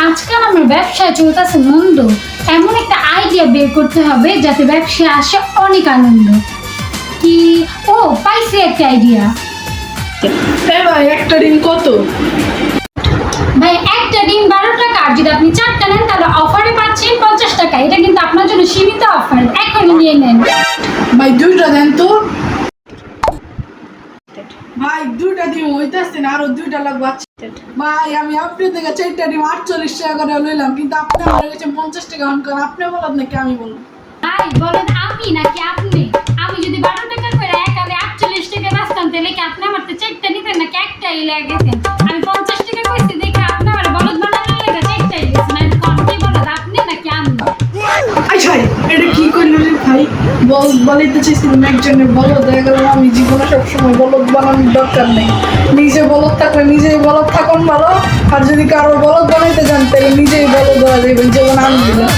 আজকাল আমার ব্যবসায় চলতেছে মন্দ, এমন একটা আইডিয়া বের করতে হবে যাতে ব্যবসায় আসে অনেক আনন্দ। কি, ও পাইছি একটা আইডিয়া। হ্যাঁ ভাই, একটা ডিম কত? ভাই একটা ডিম 12 টাকা, আর যদি আপনি 4টা নেন তাহলে অফারে পাচ্ছেন 50 টাকা। এটা কিন্তু আপনার জন্য সীমিত অফার, এখনই নিয়ে নেন। ভাই 2টা দেন তো। ভাই 2টা ডিম হইতেছে না, আরো 2টা লাগবে। ভাই আমি আপনার থেকে 4টা ডিম 48 টাকা করে লইলাম, কিন্তু আপনি আমার কাছে 50 টাকা অঙ্কন। আপনি বলেন নাকি আমি বলবো? ভাই বলেন আমি নাকি আপনি? আমি যদি 12 টাকা করে একালে 48 টাকা বেচতাম তাহলে কি আপনি আমার তো 4টা নিতেন নাকি একটাই লেগেছেন? আমি 50 টাকা কইছি দেখে আপনি আমার বলদ বানানোর লেগে 4টাই দিয়েছেন। আমি কোন কি বলদ, আপনি নাকি আমি? আচ্ছা এটা কি করলি রে ভাই? বলিতে চাইছিলাম একজনের বলদ হয়ে গেলাম আমি। জীবনে সবসময় বলদ বানানোর দরকার নেই, নিজে বলদ থাকলে নিজেই বলদ থাকুন ভালো। আর যদি কারোর বলদ বানাইতে চান তাহলে নিজেই বলদ হওয়া যাবেন, যেমন আমি দিলাম।